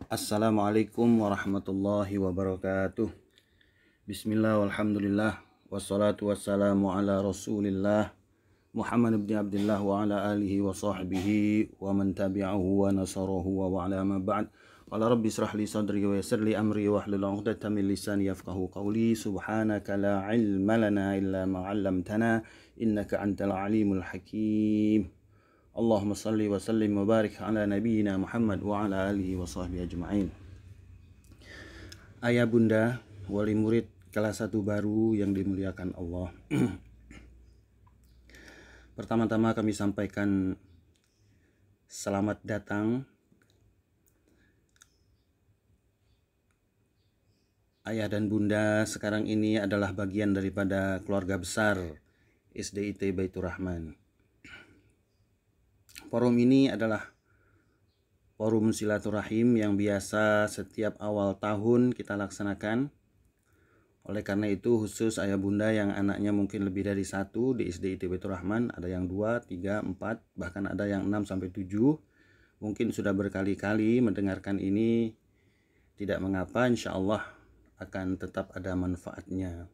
Assalamualaikum warahmatullahi wabarakatuh. Bismillah walhamdulillah wassalatu wassalamu ala rasulillah Muhammad ibn Abdullah wa ala alihi wa sahbihi wa man tabi'ahu wa nasarahu wa ala ma ba'd. Qala rabbi israh li sadri wa yassir li amri wa hlul 'uqdatam min lisani yafqahu qawli. Subhanaka la ilma lana illa ma 'allamtana innaka antal alimul hakim. Allahumma salli wa sallim wa barik ala nabiyyina Muhammad wa ala alihi wa sahbihi ajma'in. Ayah bunda, wali murid kelas 1 baru yang dimuliakan Allah. Pertama-tama kami sampaikan selamat datang. Ayah dan bunda sekarang ini adalah bagian daripada keluarga besar SDIT Baitur Rahman. Forum ini adalah forum silaturahim yang biasa setiap awal tahun kita laksanakan. Oleh karena itu khusus ayah bunda yang anaknya mungkin lebih dari 1 di SDIT Baitur Rahman, ada yang 2, 3, 4, bahkan ada yang 6-7, mungkin sudah berkali-kali mendengarkan ini, tidak mengapa, insya Allah akan tetap ada manfaatnya.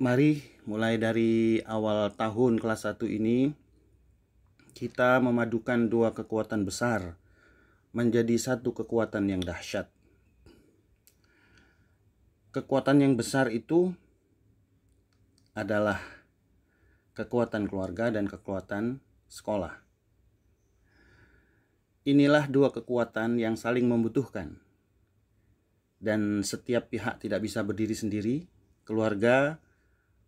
Mari mulai dari awal tahun kelas 1 ini kita memadukan 2 kekuatan besar menjadi 1 kekuatan yang dahsyat. Kekuatan yang besar itu adalah kekuatan keluarga dan kekuatan sekolah. Inilah 2 kekuatan yang saling membutuhkan. Dan setiap pihak tidak bisa berdiri sendiri. Keluarga,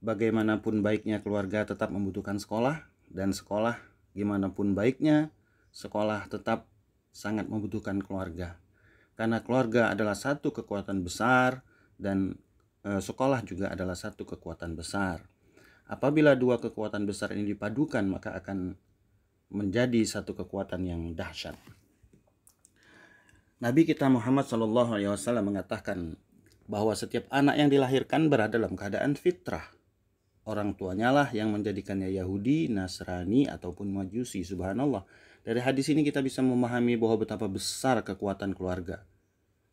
bagaimanapun baiknya keluarga tetap membutuhkan sekolah, dan sekolah gimana pun baiknya sekolah tetap sangat membutuhkan keluarga. Karena keluarga adalah 1 kekuatan besar dan sekolah juga adalah 1 kekuatan besar. Apabila 2 kekuatan besar ini dipadukan, maka akan menjadi 1 kekuatan yang dahsyat. Nabi kita Muhammad SAW mengatakan bahwa setiap anak yang dilahirkan berada dalam keadaan fitrah. Orang tuanya lah yang menjadikannya Yahudi, Nasrani, ataupun Majusi. Subhanallah. Dari hadis ini kita bisa memahami bahwa betapa besar kekuatan keluarga.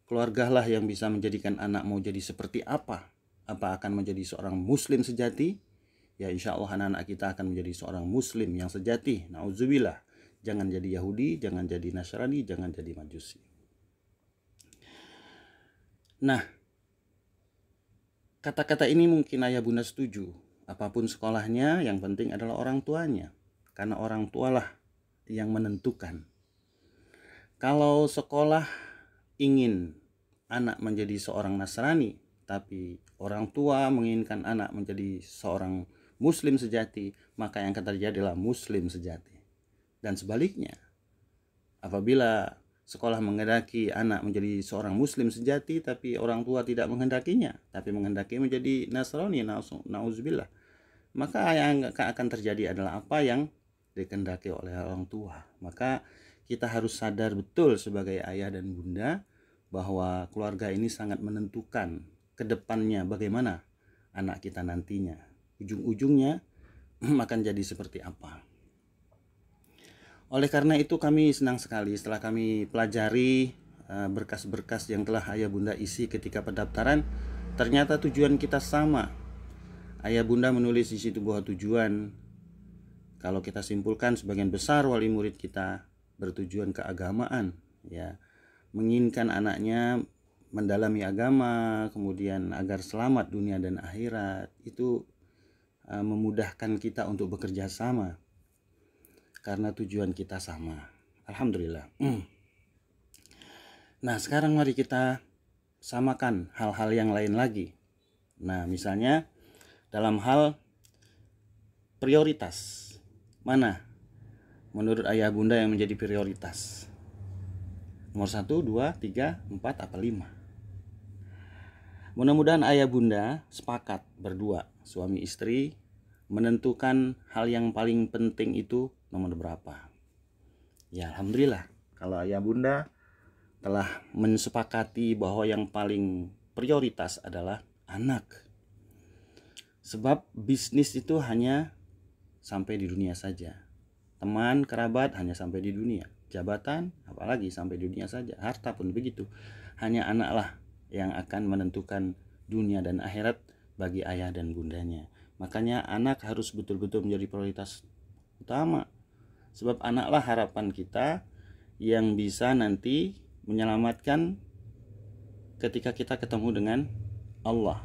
Keluargalah yang bisa menjadikan anak mau jadi seperti apa. Apa akan menjadi seorang muslim sejati? Ya insya Allah anak-anak kita akan menjadi seorang muslim yang sejati. Na'udzubillah. Jangan jadi Yahudi, jangan jadi Nasrani, jangan jadi Majusi. Nah, kata-kata ini mungkin ayah bunda setuju. Apapun sekolahnya, yang penting adalah orang tuanya. Karena orang tualah yang menentukan. Kalau sekolah ingin anak menjadi seorang Nasrani, tapi orang tua menginginkan anak menjadi seorang Muslim sejati, maka yang akan terjadi adalah Muslim sejati. Dan sebaliknya, apabila sekolah menghendaki anak menjadi seorang Muslim sejati, tapi orang tua tidak menghendakinya, tapi menghendaki menjadi Nasrani, na'udzubillah, maka yang akan terjadi adalah apa yang dikehendaki oleh orang tua. Maka kita harus sadar betul sebagai ayah dan bunda bahwa keluarga ini sangat menentukan ke depannya bagaimana anak kita nantinya. Ujung-ujungnya akan jadi seperti apa. Oleh karena itu kami senang sekali setelah kami pelajari berkas-berkas yang telah ayah bunda isi ketika pendaftaran, ternyata tujuan kita sama. Ayah bunda menulis di situ bahwa tujuan, kalau kita simpulkan, sebagian besar wali murid kita bertujuan keagamaan, ya, menginginkan anaknya mendalami agama, kemudian agar selamat dunia dan akhirat. Itu memudahkan kita untuk bekerja sama karena tujuan kita sama. Alhamdulillah. Nah, sekarang mari kita samakan hal-hal yang lain lagi. Nah, misalnya dalam hal prioritas, mana menurut ayah bunda yang menjadi prioritas? Nomor 1, 2, 3, 4, apa 5? Mudah-mudahan ayah bunda sepakat berdua, suami istri, menentukan hal yang paling penting itu nomor berapa. Ya alhamdulillah, kalau ayah bunda telah mensepakati bahwa yang paling prioritas adalah anak. Sebab bisnis itu hanya sampai di dunia saja. Teman, kerabat hanya sampai di dunia. jabatan, apalagi sampai dunia saja, harta pun begitu. Hanya anaklah yang akan menentukan dunia dan akhirat bagi ayah dan bundanya. Makanya anak harus betul-betul menjadi prioritas utama. Sebab anaklah harapan kita yang bisa nanti menyelamatkan ketika kita ketemu dengan Allah.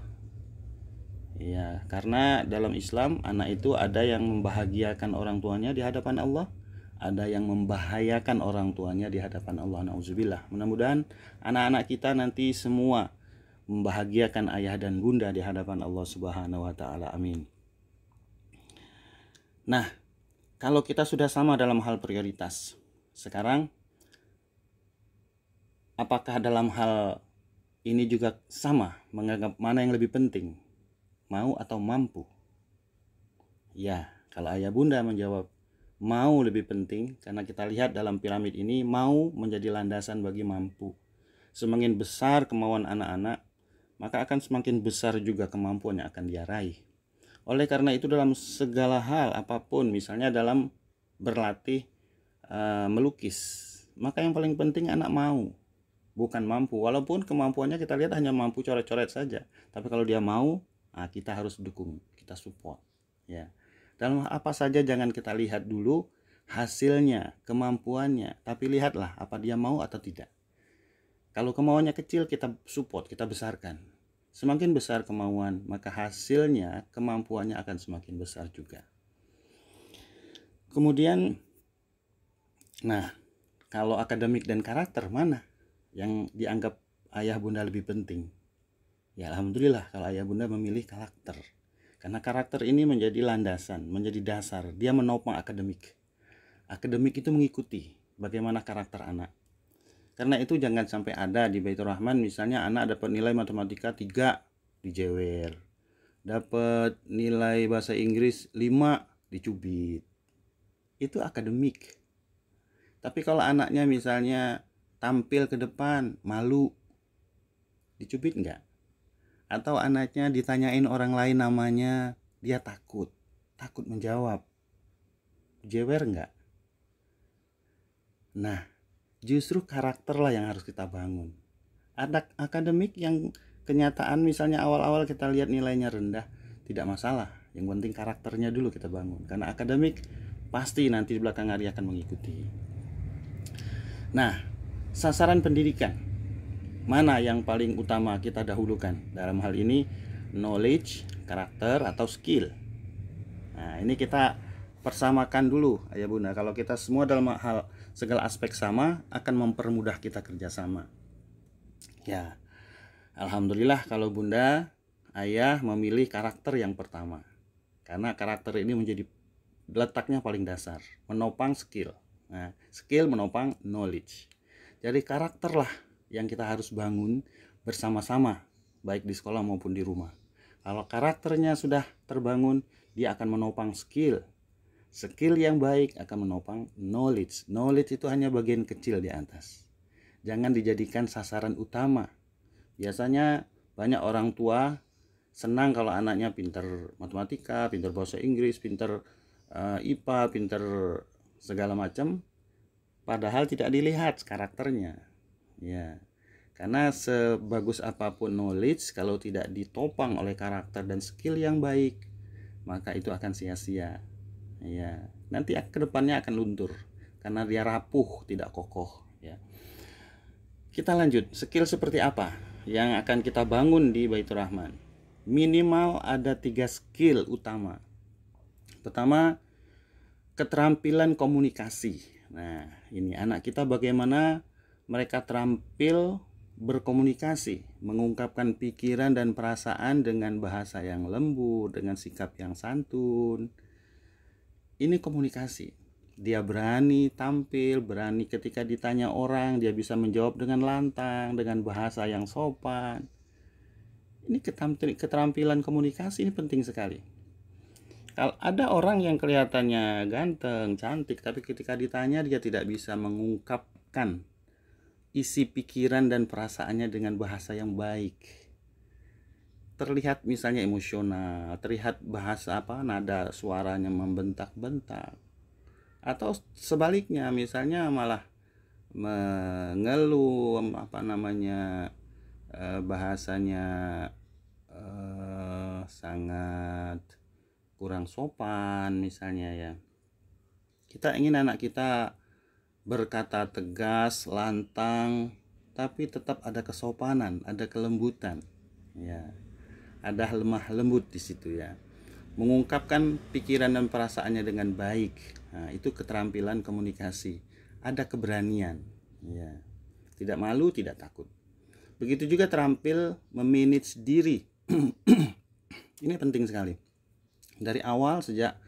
Ya, karena dalam Islam anak itu ada yang membahagiakan orang tuanya di hadapan Allah, ada yang membahayakan orang tuanya di hadapan Allah. Nauzubillah. Mudah-mudahan anak-anak kita nanti semua membahagiakan ayah dan bunda di hadapan Allah Subhanahu wa taala. Amin. Nah, kalau kita sudah sama dalam hal prioritas, sekarang apakah dalam hal ini juga sama menganggap mana yang lebih penting? Mau atau mampu? Ya, kalau ayah bunda menjawab mau lebih penting, karena kita lihat dalam piramid ini mau menjadi landasan bagi mampu. Semakin besar kemauan anak-anak, maka akan semakin besar juga kemampuan yang akan dia raih. Oleh karena itu dalam segala hal apapun, misalnya dalam berlatih melukis, maka yang paling penting anak mau, bukan mampu. Walaupun kemampuannya kita lihat hanya mampu coret-coret saja, tapi kalau dia mau, kita harus dukung, kita support. Ya, dalam apa saja jangan kita lihat dulu hasilnya, kemampuannya, tapi lihatlah apa dia mau atau tidak. Kalau kemauannya kecil, kita support, kita besarkan. Semakin besar kemauan, maka hasilnya, kemampuannya akan semakin besar juga. Kemudian, nah, kalau akademik dan karakter, mana yang dianggap ayah bunda lebih penting? Ya, alhamdulillah kalau ayah bunda memilih karakter. Karena karakter ini menjadi landasan, menjadi dasar. Dia menopang akademik. Akademik itu mengikuti bagaimana karakter anak. Karena itu jangan sampai ada di Baitur Rahman, misalnya anak dapat nilai matematika 3, dijewer. Dapat nilai bahasa Inggris 5, dicubit. Itu akademik. Tapi kalau anaknya misalnya tampil ke depan, malu, dicubit enggak? Atau anaknya ditanyain orang lain namanya, dia takut menjawab, jewer enggak? Nah, justru karakterlah yang harus kita bangun. Ada akademik yang kenyataan misalnya awal-awal kita lihat nilainya rendah, tidak masalah. Yang penting karakternya dulu kita bangun. Karena akademik pasti nanti di belakang hari akan mengikuti. Nah, sasaran pendidikan mana yang paling utama kita dahulukan? Dalam hal ini knowledge, karakter, atau skill. Nah, ini kita persamakan dulu ayah bunda. Kalau kita semua dalam hal segala aspek sama, akan mempermudah kita kerjasama. Ya, alhamdulillah kalau bunda, ayah memilih karakter yang pertama. Karena karakter ini menjadi letaknya paling dasar, menopang skill. Nah, skill menopang knowledge. Jadi karakterlah yang kita harus bangun bersama-sama, baik di sekolah maupun di rumah. Kalau karakternya sudah terbangun, dia akan menopang skill. Skill yang baik akan menopang knowledge. Knowledge itu hanya bagian kecil di atas. Jangan dijadikan sasaran utama. Biasanya banyak orang tua senang kalau anaknya pintar matematika, pintar bahasa Inggris, pintar IPA, pintar segala macam, padahal tidak dilihat karakternya. Ya, karena sebagus apapun knowledge, kalau tidak ditopang oleh karakter dan skill yang baik, maka itu akan sia-sia. Ya, nanti kedepannya akan luntur karena dia rapuh, tidak kokoh. Ya, kita lanjut. Skill seperti apa yang akan kita bangun di Baitur Rahman? Minimal ada 3 skill utama. Pertama, keterampilan komunikasi. Nah, ini anak kita bagaimana mereka terampil berkomunikasi, mengungkapkan pikiran dan perasaan dengan bahasa yang lembut, dengan sikap yang santun. Ini komunikasi. Dia berani tampil, berani ketika ditanya orang, dia bisa menjawab dengan lantang, dengan bahasa yang sopan. Ini keterampilan komunikasi ini penting sekali. Kalau ada orang yang kelihatannya ganteng, cantik, tapi ketika ditanya dia tidak bisa mengungkapkan isi pikiran dan perasaannya dengan bahasa yang baik. Terlihat misalnya emosional, terlihat bahasa nada suaranya membentak-bentak. Atau sebaliknya, misalnya malah mengeluh, bahasanya sangat kurang sopan misalnya ya. Kita ingin anak kita berkata tegas, lantang, tapi tetap ada kesopanan, ada kelembutan. Ya, ada lemah lembut di situ ya. Mengungkapkan pikiran dan perasaannya dengan baik. Nah, itu keterampilan komunikasi. Ada keberanian. Ya. Tidak malu, tidak takut. Begitu juga terampil memanage diri. Ini penting sekali. Dari awal sejak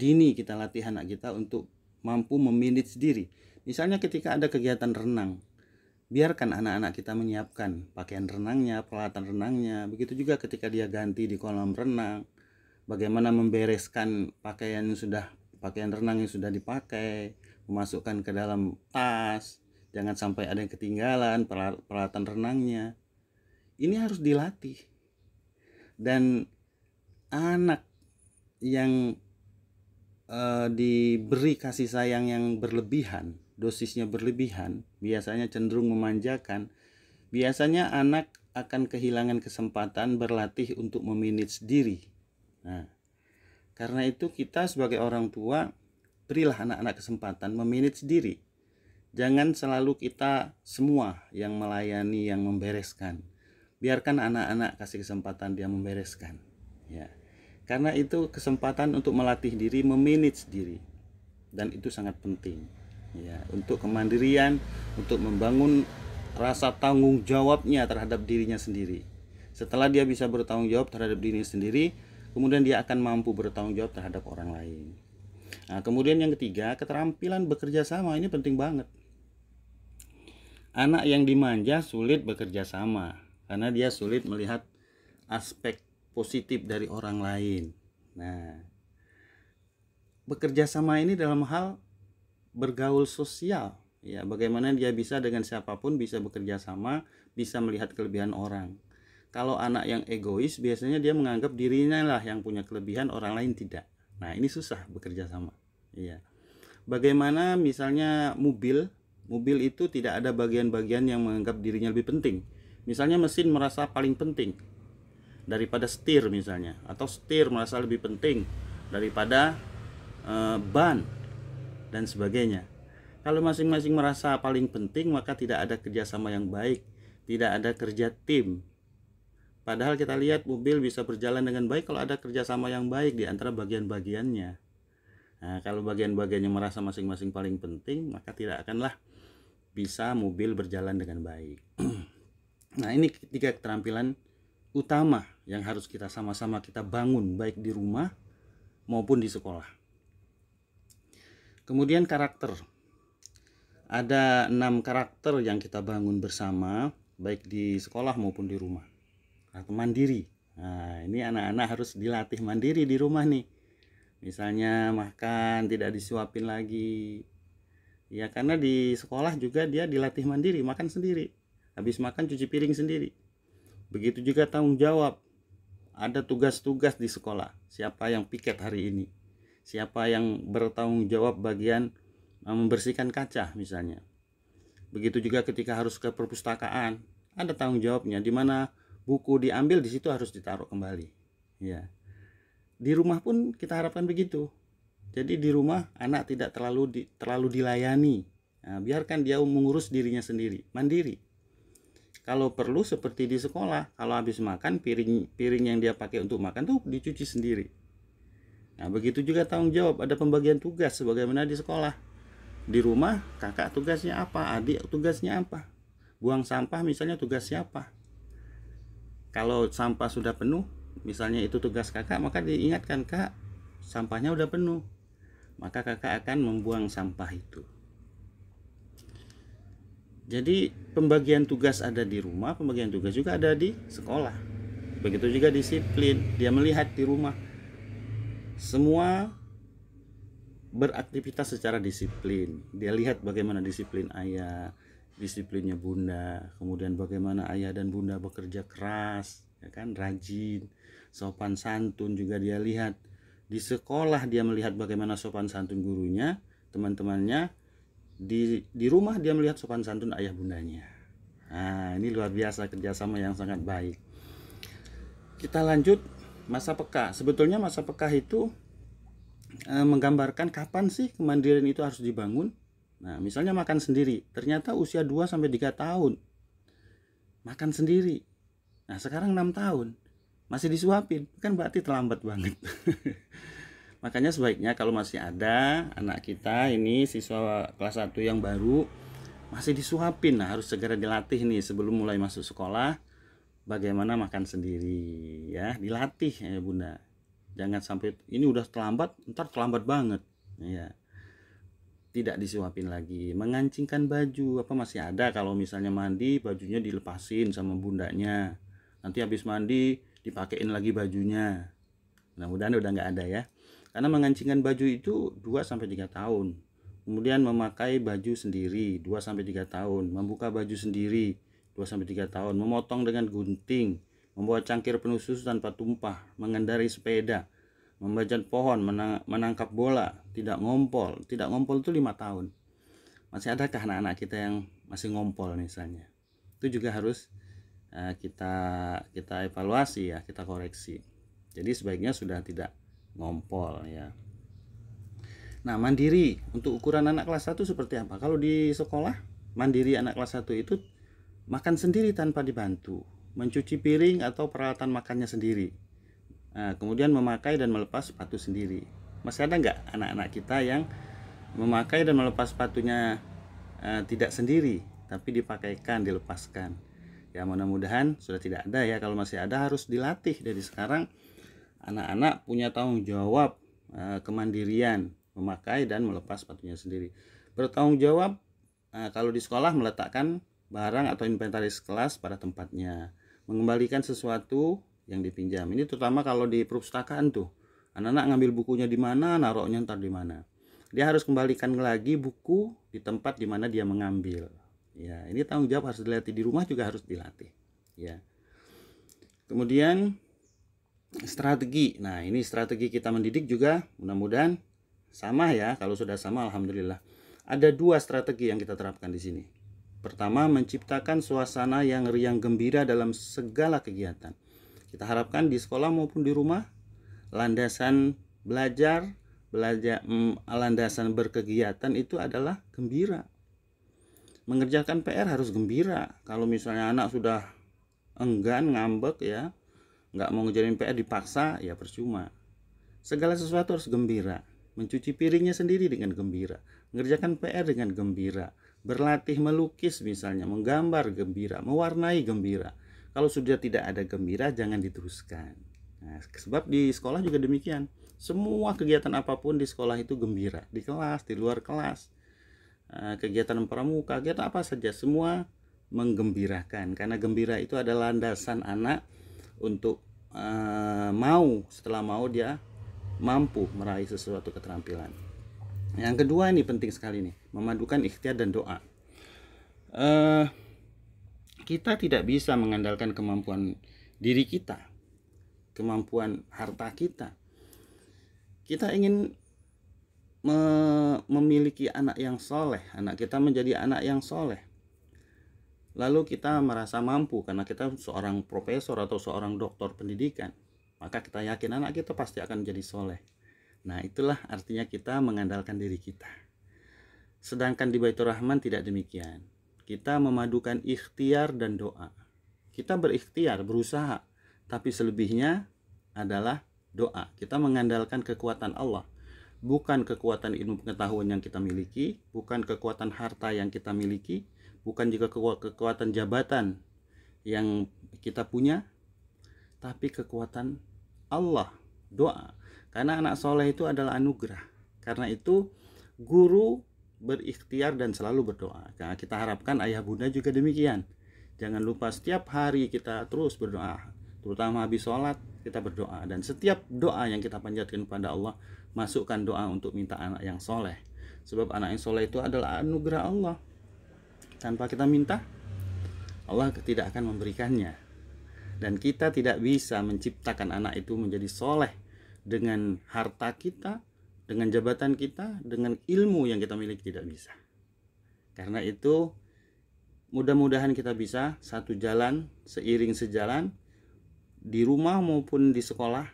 dini kita latih anak kita untuk mampu memanage diri. Misalnya ketika ada kegiatan renang, biarkan anak-anak kita menyiapkan pakaian renangnya, peralatan renangnya. Begitu juga ketika dia ganti di kolam renang, bagaimana membereskan pakaian renang yang sudah dipakai, memasukkan ke dalam tas, jangan sampai ada yang ketinggalan peralatan renangnya. Ini harus dilatih. Dan anak yang diberi kasih sayang yang berlebihan, dosisnya berlebihan, biasanya cenderung memanjakan. Biasanya anak akan kehilangan kesempatan berlatih untuk memanage diri. Nah, karena itu kita sebagai orang tua berilah anak-anak kesempatan memanage diri. Jangan selalu kita semua yang melayani, yang membereskan. Biarkan anak-anak kasih kesempatan dia membereskan. Ya. Karena itu kesempatan untuk melatih diri, memanage diri. Dan itu sangat penting. Ya, untuk kemandirian, untuk membangun rasa tanggung jawabnya terhadap dirinya sendiri. Setelah dia bisa bertanggung jawab terhadap dirinya sendiri, kemudian dia akan mampu bertanggung jawab terhadap orang lain. Nah, kemudian yang ketiga, keterampilan bekerja sama. Ini penting banget. Anak yang dimanja sulit bekerja sama karena dia sulit melihat aspek positif dari orang lain. Nah, bekerja sama ini dalam hal bergaul sosial, ya, bagaimana dia bisa dengan siapapun bisa bekerja sama, bisa melihat kelebihan orang. Kalau anak yang egois biasanya dia menganggap dirinya lah yang punya kelebihan, orang lain tidak. Nah, ini susah bekerja sama. Ya. Bagaimana misalnya mobil itu tidak ada bagian-bagian yang menganggap dirinya lebih penting. Misalnya mesin merasa paling penting daripada setir misalnya, atau setir merasa lebih penting daripada ban dan sebagainya. Kalau masing-masing merasa paling penting, maka tidak ada kerjasama yang baik, tidak ada kerja tim. Padahal kita lihat mobil bisa berjalan dengan baik kalau ada kerjasama yang baik di antara bagian-bagiannya. Nah, kalau bagian-bagiannya merasa masing-masing paling penting, maka tidak akanlah bisa mobil berjalan dengan baik. Nah, ini tiga keterampilan utama yang harus kita sama-sama kita bangun baik di rumah maupun di sekolah. Kemudian karakter. Ada 6 karakter yang kita bangun bersama baik di sekolah maupun di rumah. Karakter mandiri. Nah, ini anak-anak harus dilatih mandiri di rumah nih. Misalnya makan tidak disuapin lagi. Ya, karena di sekolah juga dia dilatih mandiri, makan sendiri. Habis makan cuci piring sendiri. Begitu juga tanggung jawab. Ada tugas-tugas di sekolah. Siapa yang piket hari ini? Siapa yang bertanggung jawab bagian membersihkan kaca misalnya. Begitu juga ketika harus ke perpustakaan, ada tanggung jawabnya, di mana buku diambil di situ harus ditaruh kembali. Ya. Di rumah pun kita harapkan begitu. Jadi di rumah anak tidak terlalu dilayani. Nah, biarkan dia mengurus dirinya sendiri, mandiri. Kalau perlu seperti di sekolah, kalau habis makan piring yang dia pakai untuk makan tuh dicuci sendiri. Nah, begitu juga tanggung jawab, ada pembagian tugas sebagaimana di sekolah. Di rumah kakak tugasnya apa, adik tugasnya apa. Buang sampah misalnya tugasnya apa. Kalau sampah sudah penuh, misalnya itu tugas kakak, maka diingatkan, Kak, sampahnya udah penuh. Maka kakak akan membuang sampah itu. Jadi pembagian tugas ada di rumah, pembagian tugas juga ada di sekolah. Begitu juga disiplin, dia melihat di rumah semua beraktivitas secara disiplin. Dia lihat bagaimana disiplin ayah, disiplinnya bunda, kemudian bagaimana ayah dan bunda bekerja keras, ya kan, rajin, sopan santun juga dia lihat. Di sekolah dia melihat bagaimana sopan santun gurunya, teman-temannya, Di rumah dia melihat sopan santun ayah bundanya. Nah, ini luar biasa kerjasama yang sangat baik. Kita lanjut masa peka. Sebetulnya masa peka itu menggambarkan kapan sih kemandirian itu harus dibangun. Nah, misalnya makan sendiri, ternyata usia 2-3 tahun makan sendiri. Nah, sekarang 6 tahun masih disuapin, kan berarti terlambat banget. Makanya sebaiknya kalau masih ada anak kita ini siswa kelas 1 yang baru masih disuapin, nah harus segera dilatih nih sebelum mulai masuk sekolah bagaimana makan sendiri ya, dilatih ya Bunda. Jangan sampai ini udah terlambat, ntar terlambat banget ya. Tidak disuapin lagi. Mengancingkan baju apa masih ada, kalau misalnya mandi bajunya dilepasin sama bundanya. Nanti habis mandi dipakein lagi bajunya. Mudah-mudahan udah nggak ada ya. Karena mengancingkan baju itu 2-3 tahun. Kemudian memakai baju sendiri 2-3 tahun, membuka baju sendiri 2-3 tahun, memotong dengan gunting, membawa cangkir penuh susu tanpa tumpah, mengendarai sepeda, membajak pohon, menangkap bola, tidak ngompol. Tidak ngompol itu 5 tahun. Masih adakah anak-anak kita yang masih ngompol misalnya? Itu juga harus kita evaluasi ya, kita koreksi. Jadi sebaiknya sudah tidak ngompol ya. Nah, mandiri untuk ukuran anak kelas 1 seperti apa? Kalau di sekolah, mandiri anak kelas 1 itu makan sendiri tanpa dibantu, mencuci piring atau peralatan makannya sendiri. Nah, kemudian memakai dan melepas sepatu sendiri. Masih ada nggak anak-anak kita yang memakai dan melepas sepatunya tidak sendiri, tapi dipakaikan, dilepaskan? Ya, mudah-mudahan sudah tidak ada ya. Kalau masih ada harus dilatih dari sekarang. Anak-anak punya tanggung jawab kemandirian, memakai dan melepas sepatunya sendiri. Bertanggung jawab kalau di sekolah meletakkan barang atau inventaris kelas pada tempatnya, mengembalikan sesuatu yang dipinjam. Ini terutama kalau di perpustakaan tuh, anak-anak ngambil bukunya di mana, naruhnya ntar di mana. Dia harus kembalikan lagi buku di tempat di mana dia mengambil. Ya, ini tanggung jawab harus dilatih, di rumah juga harus dilatih. Ya. Kemudian strategi. Nah, ini strategi kita mendidik juga mudah-mudahan sama ya. Kalau sudah sama alhamdulillah. Ada 2 strategi yang kita terapkan di sini. Pertama, menciptakan suasana yang riang gembira dalam segala kegiatan. Kita harapkan di sekolah maupun di rumah landasan belajar, landasan berkegiatan itu adalah gembira. Mengerjakan PR harus gembira. Kalau misalnya anak sudah enggan, ngambek ya, nggak mau ngejarin PR dipaksa, ya percuma. Segala sesuatu harus gembira. Mencuci piringnya sendiri dengan gembira, mengerjakan PR dengan gembira, berlatih melukis misalnya, menggambar gembira, mewarnai gembira. Kalau sudah tidak ada gembira, jangan diteruskan. Nah, sebab di sekolah juga demikian. Semua kegiatan apapun di sekolah itu gembira, di kelas, di luar kelas, kegiatan pramuka, kegiatan apa saja, semua menggembirakan. Karena gembira itu adalah landasan anak untuk setelah mau dia mampu meraih sesuatu keterampilan. Yang kedua ini penting sekali nih, memadukan ikhtiar dan doa. Kita tidak bisa mengandalkan kemampuan diri kita, kemampuan harta kita. Kita ingin memiliki anak yang soleh, anak kita menjadi anak yang soleh. Lalu kita merasa mampu karena kita seorang profesor atau seorang doktor pendidikan, maka kita yakin anak kita pasti akan menjadi soleh. Nah, itulah artinya kita mengandalkan diri kita. Sedangkan di Baitur Rahman tidak demikian. Kita memadukan ikhtiar dan doa. Kita berikhtiar, berusaha, tapi selebihnya adalah doa. Kita mengandalkan kekuatan Allah, bukan kekuatan ilmu pengetahuan yang kita miliki, bukan kekuatan harta yang kita miliki, bukan juga kekuatan jabatan yang kita punya, tapi kekuatan Allah, doa. Karena anak soleh itu adalah anugerah. Karena itu guru berikhtiar dan selalu berdoa. Nah, kita harapkan ayah bunda juga demikian. Jangan lupa setiap hari kita terus berdoa, terutama habis sholat kita berdoa. Dan setiap doa yang kita panjatkan kepada Allah, masukkan doa untuk minta anak yang soleh. Sebab anak yang soleh itu adalah anugerah Allah. Tanpa kita minta, Allah tidak akan memberikannya. Dan kita tidak bisa menciptakan anak itu menjadi soleh dengan harta kita, dengan jabatan kita, dengan ilmu yang kita miliki, tidak bisa. Karena itu mudah-mudahan kita bisa satu jalan, seiring sejalan, di rumah maupun di sekolah,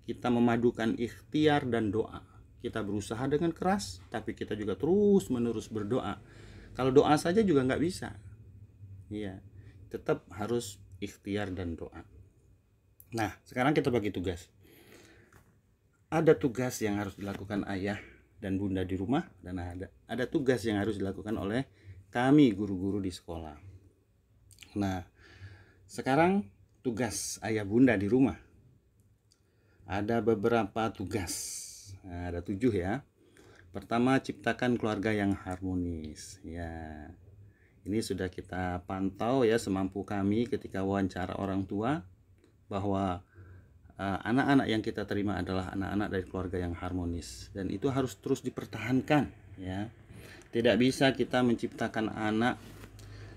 kita memadukan ikhtiar dan doa. Kita berusaha dengan keras, tapi kita juga terus menerus berdoa. Kalau doa saja juga nggak bisa. Iya, tetap harus ikhtiar dan doa. Nah, sekarang kita bagi tugas. Ada tugas yang harus dilakukan ayah dan bunda di rumah, dan ada tugas yang harus dilakukan oleh kami guru-guru di sekolah. Nah, sekarang tugas ayah bunda di rumah. Ada beberapa tugas. Nah, ada 7 ya. Pertama, ciptakan keluarga yang harmonis. Ya, ini sudah kita pantau ya semampu kami ketika wawancara orang tua, bahwa anak-anak yang kita terima adalah anak-anak dari keluarga yang harmonis, dan itu harus terus dipertahankan ya. Tidak bisa kita menciptakan anak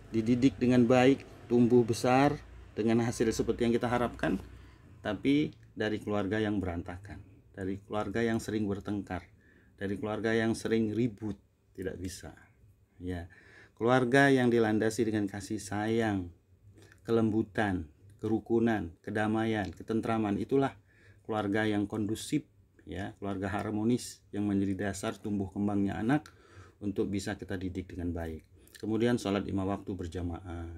dididik dengan baik, tumbuh besar dengan hasil seperti yang kita harapkan, tapi dari keluarga yang berantakan, dari keluarga yang sering bertengkar, dari keluarga yang sering ribut. Tidak bisa ya. Keluarga yang dilandasi dengan kasih sayang, kelembutan, kerukunan, kedamaian, ketentraman, itulah keluarga yang kondusif ya, keluarga harmonis yang menjadi dasar tumbuh kembangnya anak untuk bisa kita didik dengan baik. Kemudian sholat 5 waktu berjamaah,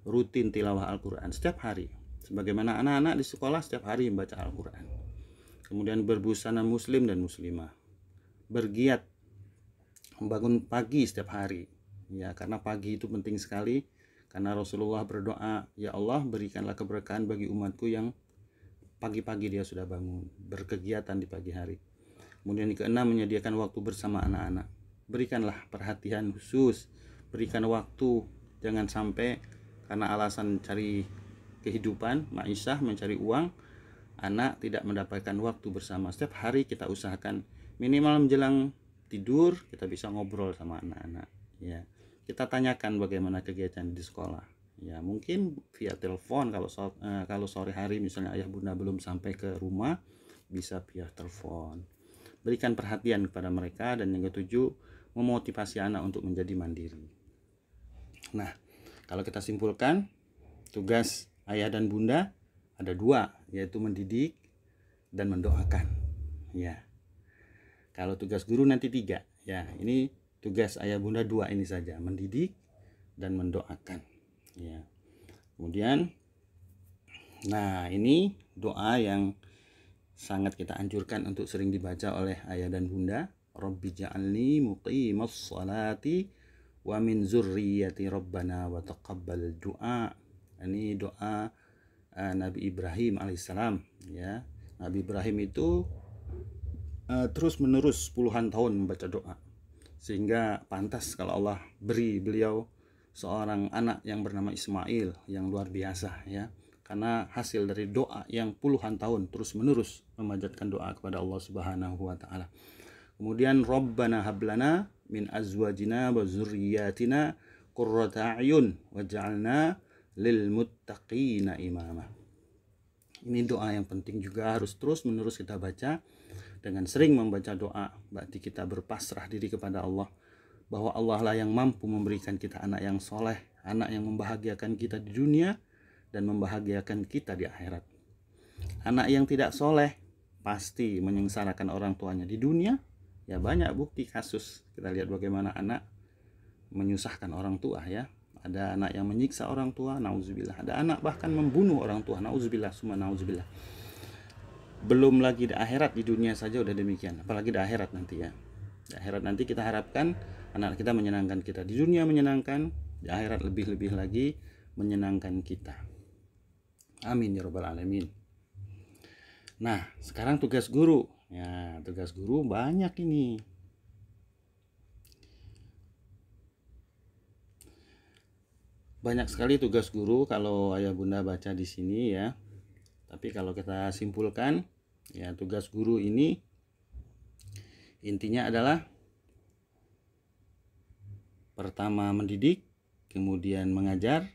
rutin tilawah Al-Quran setiap hari, sebagaimana anak-anak di sekolah setiap hari membaca Al-Quran. Kemudian berbusana muslim dan muslimah, bergiat membangun pagi setiap hari ya, karena pagi itu penting sekali, karena Rasulullah berdoa, ya Allah berikanlah keberkahan bagi umatku yang pagi-pagi dia sudah bangun, berkegiatan di pagi hari. Kemudian yang keenam, menyediakan waktu bersama anak-anak, berikanlah perhatian khusus, berikan waktu, jangan sampai karena alasan cari kehidupan, ma'isyah, mencari uang, anak tidak mendapatkan waktu bersama. Setiap hari kita usahakan minimal menjelang tidur kita bisa ngobrol sama anak-anak ya. Kita tanyakan bagaimana kegiatan di sekolah ya, mungkin via telepon. Kalau sore hari misalnya ayah bunda belum sampai ke rumah, bisa via telepon. Berikan perhatian kepada mereka. Dan yang ketujuh, memotivasi anak untuk menjadi mandiri. Nah, kalau kita simpulkan, tugas ayah dan bunda ada 2, yaitu mendidik dan mendoakan ya. Kalau tugas guru nanti 3 ya. Ini tugas ayah bunda 2 ini saja, mendidik dan mendoakan ya. Kemudian, nah ini doa yang sangat kita anjurkan untuk sering dibaca oleh ayah dan bunda. Rabbi ja'alni muqimas salati wa min zurriyati rabbana wa taqabbal du'a. Ini doa Nabi Ibrahim alaihissalam ya. Nabi Ibrahim itu terus menerus puluhan tahun membaca doa, sehingga pantas kalau Allah beri beliau seorang anak yang bernama Ismail yang luar biasa ya, karena hasil dari doa yang puluhan tahun terus menerus memanjatkan doa kepada Allah Subhanahu wa taala. Kemudian Rabbana hablana min azwajina wa dzurriyyatina qurrata a'yun waj'alna lil muttaqina imama. Ini doa yang penting juga, harus terus menerus kita baca. Dengan sering membaca doa, berarti kita berpasrah diri kepada Allah, bahwa Allah lah yang mampu memberikan kita anak yang soleh, anak yang membahagiakan kita di dunia dan membahagiakan kita di akhirat. Anak yang tidak soleh pasti menyengsarakan orang tuanya di dunia ya. Banyak bukti kasus, kita lihat bagaimana anak menyusahkan orang tua ya. Ada anak yang menyiksa orang tua, nauzubillah. Ada anak bahkan membunuh orang tua, nauzubillah summa nauzubillah. Belum lagi di akhirat, di dunia saja udah demikian, apalagi di akhirat nanti ya. Di akhirat nanti kita harapkan anak kita menyenangkan kita. Di dunia menyenangkan, di akhirat lebih-lebih lagi menyenangkan kita. Amin ya rabbal alamin. Nah, sekarang tugas guru. Ya, tugas guru banyak ini. Banyak sekali tugas guru kalau ayah bunda baca di sini ya. Tapi kalau kita simpulkan ya, tugas guru ini intinya adalah pertama mendidik, kemudian mengajar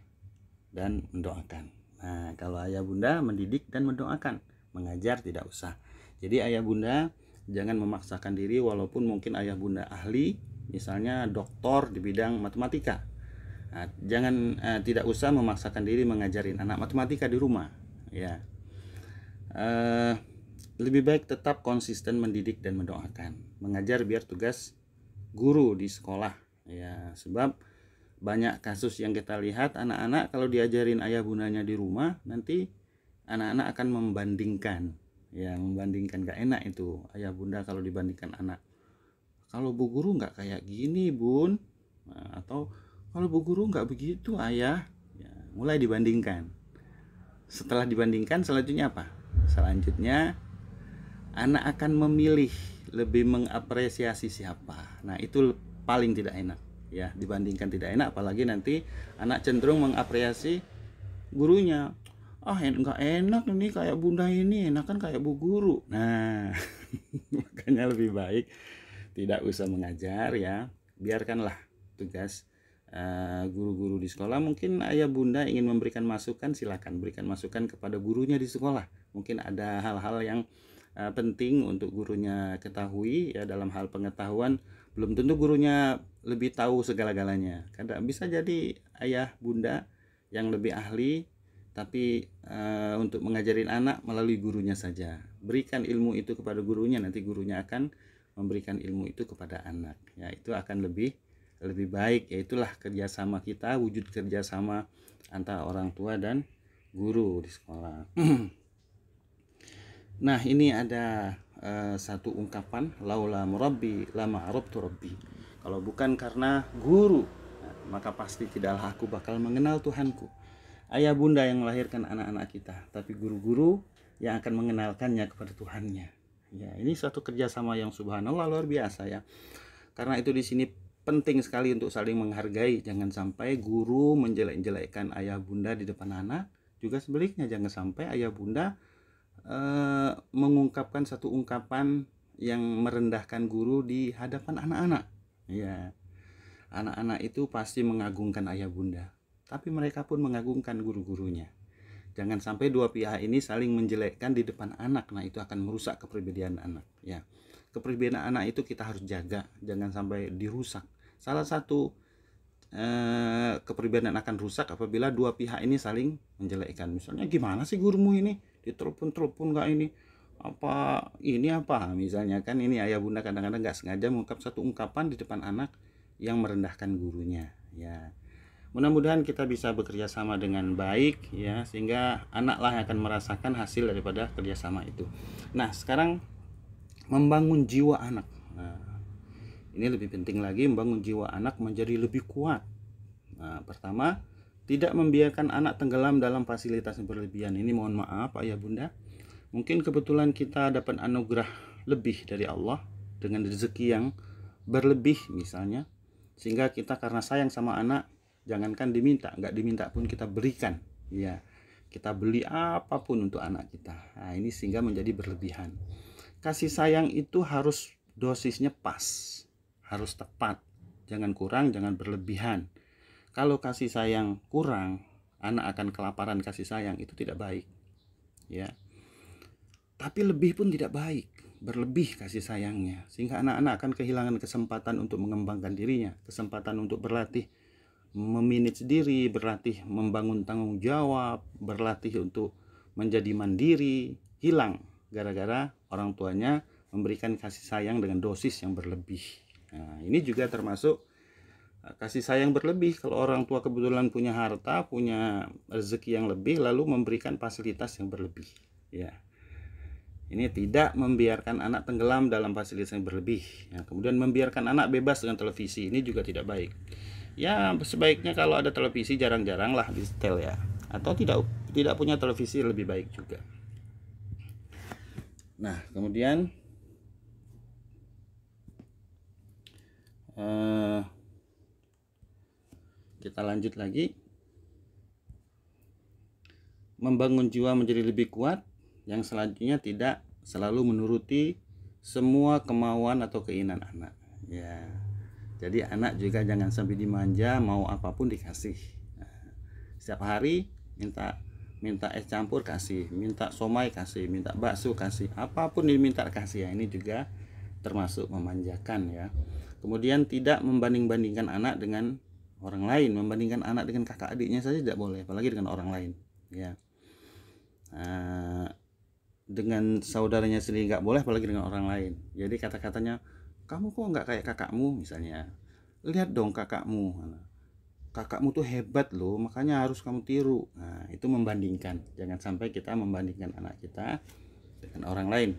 dan mendoakan. Nah, kalau ayah bunda mendidik dan mendoakan, mengajar tidak usah. Jadi ayah bunda jangan memaksakan diri, walaupun mungkin ayah bunda ahli misalnya doktor di bidang matematika. Nah, jangan tidak usah memaksakan diri mengajarin anak matematika di rumah, ya. Lebih baik tetap konsisten mendidik dan mendoakan. Mengajar biar tugas guru di sekolah, ya. Sebab banyak kasus yang kita lihat, anak-anak kalau diajarin ayah bundanya di rumah, nanti anak-anak akan membandingkan, ya, membandingkan. Gak enak itu ayah bunda kalau dibandingkan anak. Kalau bu guru nggak kayak gini bun, nah, atau kalau bu guru nggak begitu ayah, ya, mulai dibandingkan. Setelah dibandingkan, selanjutnya apa? Selanjutnya anak akan memilih, lebih mengapresiasi siapa. Nah, itu paling tidak enak, ya. Dibandingkan tidak enak, apalagi nanti anak cenderung mengapresiasi gurunya. Ah, nggak enak ini kayak bunda ini, enak kan kayak bu guru. Nah, makanya lebih baik tidak usah mengajar, ya. Biarkanlah tugas guru-guru di sekolah. Mungkin ayah bunda ingin memberikan masukan, silakan berikan masukan kepada gurunya di sekolah. Mungkin ada hal-hal yang penting untuk gurunya ketahui, ya. Dalam hal pengetahuan belum tentu gurunya lebih tahu segala-galanya. Kadang bisa jadi ayah bunda yang lebih ahli, tapi untuk mengajarin anak melalui gurunya saja. Berikan ilmu itu kepada gurunya, nanti gurunya akan memberikan ilmu itu kepada anak, ya. Itu akan lebih baik, yaitulah kerjasama kita, wujud kerjasama antara orang tua dan guru di sekolah. Nah, ini ada satu ungkapan, laula murabbi lama arabtu rabbi. Kalau bukan karena guru, maka pasti tidaklah aku bakal mengenal Tuhanku. Ayah bunda yang melahirkan anak-anak kita, tapi guru-guru yang akan mengenalkannya kepada Tuhannya. Ya, ini suatu kerjasama yang subhanallah luar biasa, ya. Karena itu di sini penting sekali untuk saling menghargai. Jangan sampai guru menjelek-jelekkan ayah bunda di depan anak. Juga sebaliknya, jangan sampai ayah bunda mengungkapkan satu ungkapan yang merendahkan guru di hadapan anak-anak. Ya, anak-anak itu pasti mengagungkan ayah bunda, tapi mereka pun mengagungkan guru-gurunya. Jangan sampai dua pihak ini saling menjelekkan di depan anak. Nah, itu akan merusak kepribadian anak, ya. Kepribadian anak itu kita harus jaga, jangan sampai dirusak. Salah satu kepribadian akan rusak apabila dua pihak ini saling menjelekkan. Misalnya, gimana sih gurumu ini, ditelepon nggak ini apa ini apa, misalnya kan. Ini ayah bunda kadang-kadang nggak sengaja mengungkap satu ungkapan di depan anak yang merendahkan gurunya, ya. Mudah-mudahan kita bisa bekerja sama dengan baik, ya, sehingga anaklah yang akan merasakan hasil daripada kerjasama itu. Nah, sekarang membangun jiwa anak. Nah, ini lebih penting lagi, membangun jiwa anak menjadi lebih kuat. Nah, pertama, tidak membiarkan anak tenggelam dalam fasilitas yang berlebihan. Ini mohon maaf ayah bunda, mungkin kebetulan kita dapat anugerah lebih dari Allah dengan rezeki yang berlebih misalnya, sehingga kita karena sayang sama anak, jangankan diminta, nggak diminta pun kita berikan, ya. Kita beli apapun untuk anak kita. Nah, ini sehingga menjadi berlebihan. Kasih sayang itu harus dosisnya pas, harus tepat, jangan kurang, jangan berlebihan. Kalau kasih sayang kurang, anak akan kelaparan kasih sayang, itu tidak baik, ya. Tapi lebih pun tidak baik, berlebih kasih sayangnya, sehingga anak-anak akan kehilangan kesempatan untuk mengembangkan dirinya, kesempatan untuk berlatih memanage diri, berlatih membangun tanggung jawab, berlatih untuk menjadi mandiri, hilang gara-gara orang tuanya memberikan kasih sayang dengan dosis yang berlebih. Nah, ini juga termasuk kasih sayang berlebih. Kalau orang tua kebetulan punya harta, punya rezeki yang lebih, lalu memberikan fasilitas yang berlebih, ya. Ini tidak membiarkan anak tenggelam dalam fasilitas yang berlebih, ya. Kemudian membiarkan anak bebas dengan televisi, ini juga tidak baik. Ya, sebaiknya kalau ada televisi jarang-jarang lah di setel, ya. Atau tidak punya televisi lebih baik juga. Nah, kemudian kita lanjut lagi. Membangun jiwa menjadi lebih kuat, yang selanjutnya tidak selalu menuruti semua kemauan atau keinginan anak, ya. Jadi anak juga jangan sampai dimanja, mau apapun dikasih. Setiap hari minta es campur kasih, minta somai kasih, minta bakso kasih, apapun diminta kasih, ya. Ini juga termasuk memanjakan, ya. Kemudian tidak membanding-bandingkan anak dengan orang lain. Membandingkan anak dengan kakak adiknya saja tidak boleh, apalagi dengan orang lain, ya. Dengan saudaranya sendiri nggak boleh, apalagi dengan orang lain. Jadi kata-katanya, kamu kok nggak kayak kakakmu misalnya, lihat dong kakakmu tuh hebat loh, makanya harus kamu tiru. Nah, itu membandingkan. Jangan sampai kita membandingkan anak kita dengan orang lain.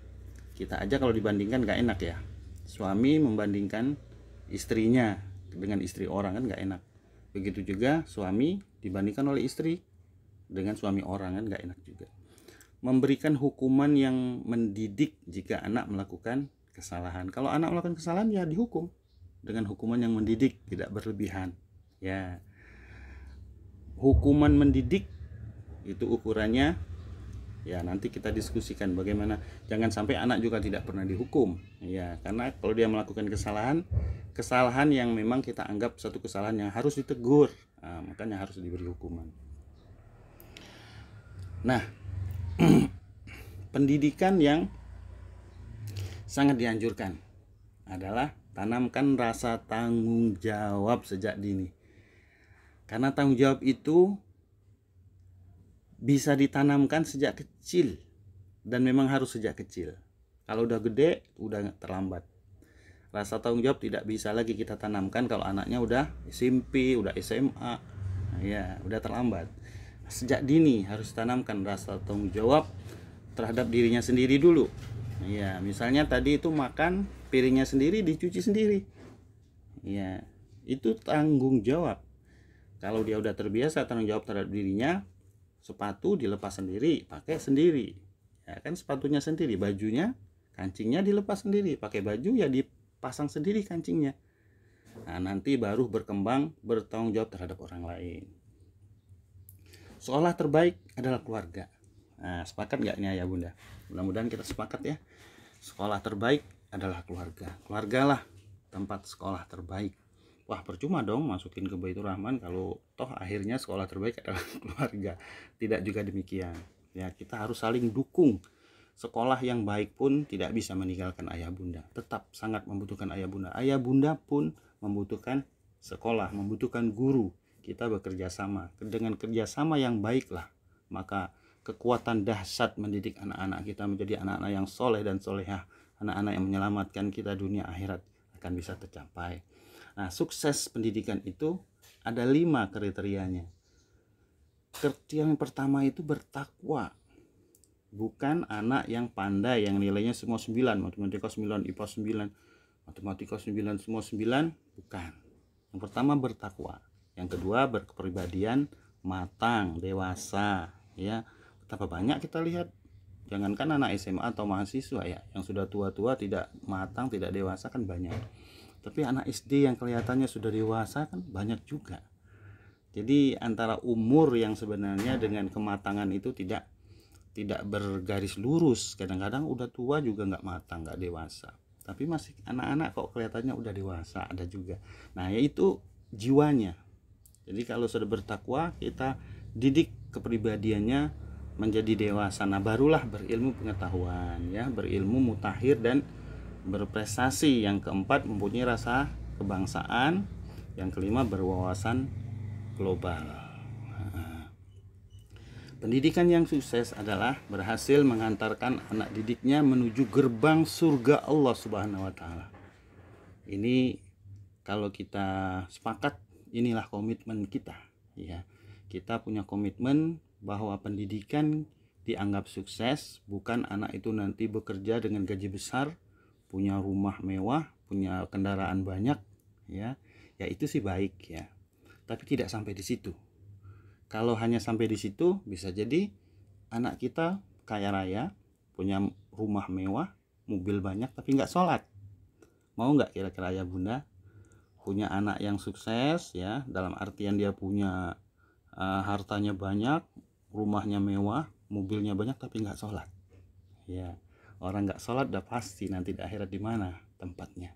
Kita aja kalau dibandingkan nggak enak ya. Suami membandingkan istrinya dengan istri orang kan nggak enak. Begitu juga suami dibandingkan oleh istri dengan suami orang kan nggak enak juga. Memberikan hukuman yang mendidik jika anak melakukan kesalahan. Kalau anak melakukan kesalahan ya dihukum dengan hukuman yang mendidik, tidak berlebihan, ya. Hukuman mendidik itu ukurannya ya nanti kita diskusikan bagaimana. Jangan sampai anak juga tidak pernah dihukum, ya, karena kalau dia melakukan kesalahan yang memang kita anggap satu kesalahan yang harus ditegur, makanya harus diberi hukuman. Nah, pendidikan yang sangat dianjurkan adalah tanamkan rasa tanggung jawab sejak dini. Karena tanggung jawab itu bisa ditanamkan sejak kecil, dan memang harus sejak kecil. Kalau udah gede, udah terlambat. Rasa tanggung jawab tidak bisa lagi kita tanamkan kalau anaknya udah SMP, udah SMA, ya udah terlambat. Sejak dini harus tanamkan rasa tanggung jawab terhadap dirinya sendiri dulu. Ya, misalnya tadi itu makan, piringnya sendiri dicuci sendiri. Ya, itu tanggung jawab. Kalau dia udah terbiasa tanggung jawab terhadap dirinya, sepatu dilepas sendiri, pakai sendiri, ya kan, sepatunya sendiri, bajunya, kancingnya dilepas sendiri, pakai baju ya dipasang sendiri kancingnya. Nah, nanti baru berkembang bertanggung jawab terhadap orang lain. Sekolah terbaik adalah keluarga. Nah, sepakat nggak ini ayah bunda? Mudah-mudahan kita sepakat ya. Sekolah terbaik adalah keluarga. Keluargalah tempat sekolah terbaik. Wah, percuma dong masukin ke Baitur Rahman kalau toh akhirnya sekolah terbaik adalah keluarga. Tidak juga demikian. Ya, kita harus saling dukung. Sekolah yang baik pun tidak bisa meninggalkan ayah bunda. Tetap sangat membutuhkan ayah bunda. Ayah bunda pun membutuhkan sekolah, membutuhkan guru. Kita bekerja sama. Dengan kerjasama yang baiklah, maka kekuatan dahsyat mendidik anak-anak kita menjadi anak-anak yang soleh dan solehah, anak-anak yang menyelamatkan kita dunia akhirat akan bisa tercapai. Nah, sukses pendidikan itu ada 5 kriterianya. Kriteria yang pertama itu bertakwa. Bukan anak yang pandai, yang nilainya semua 9, matematika 9, IPA 9, matematika 9, semua 9, bukan. Yang pertama bertakwa. Yang kedua berkepribadian matang, dewasa, ya. Betapa banyak kita lihat, jangankan anak SMA atau mahasiswa ya, yang sudah tua-tua tidak matang, tidak dewasa kan banyak. Tapi anak SD yang kelihatannya sudah dewasa kan banyak juga. Jadi antara umur yang sebenarnya dengan kematangan itu tidak bergaris lurus. Kadang-kadang udah tua juga nggak matang, nggak dewasa. Tapi masih anak-anak kok kelihatannya udah dewasa, ada juga. Nah, yaitu jiwanya. Jadi kalau sudah bertakwa, kita didik kepribadiannya menjadi dewasa. Nah, barulah berilmu pengetahuan, ya, berilmu mutakhir dan berprestasi. Yang keempat mempunyai rasa kebangsaan. Yang kelima berwawasan global. Pendidikan yang sukses adalah berhasil mengantarkan anak didiknya menuju gerbang surga Allah Subhanahu wa taala. Ini kalau kita sepakat, inilah komitmen kita, ya. Kita punya komitmen bahwa pendidikan dianggap sukses bukan anak itu nanti bekerja dengan gaji besar, punya rumah mewah, punya kendaraan banyak, ya. Ya itu sih baik ya. Tapi tidak sampai di situ. Kalau hanya sampai di situ, bisa jadi anak kita kaya raya, punya rumah mewah, mobil banyak, tapi nggak sholat. Mau nggak kira-kira ayah bunda punya anak yang sukses, ya, dalam artian dia punya hartanya banyak, rumahnya mewah, mobilnya banyak, tapi nggak sholat? Ya, orang nggak sholat udah pasti nanti di akhirat di mana tempatnya.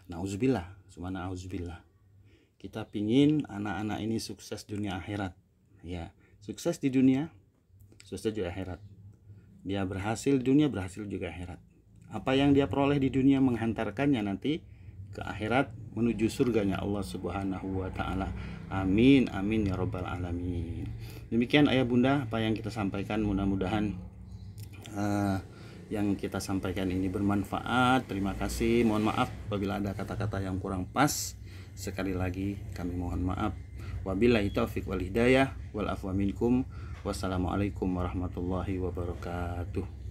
Nauzubillah, subhana auzubillah. Kita pingin anak-anak ini sukses dunia akhirat, ya, sukses di dunia, sukses di akhirat. Dia berhasil di dunia, berhasil juga akhirat. Apa yang dia peroleh di dunia menghantarkannya nanti ke akhirat menuju surganya Allah Subhanahu wa taala. Amin amin ya rabbal alamin. Demikian ayah bunda apa yang kita sampaikan, mudah-mudahan yang kita sampaikan ini bermanfaat. Terima kasih. Mohon maaf apabila ada kata-kata yang kurang pas. Sekali lagi kami mohon maaf. Wabillahi taufiq wal hidayah wal afwa minkum. Wassalamualaikum warahmatullahi wabarakatuh.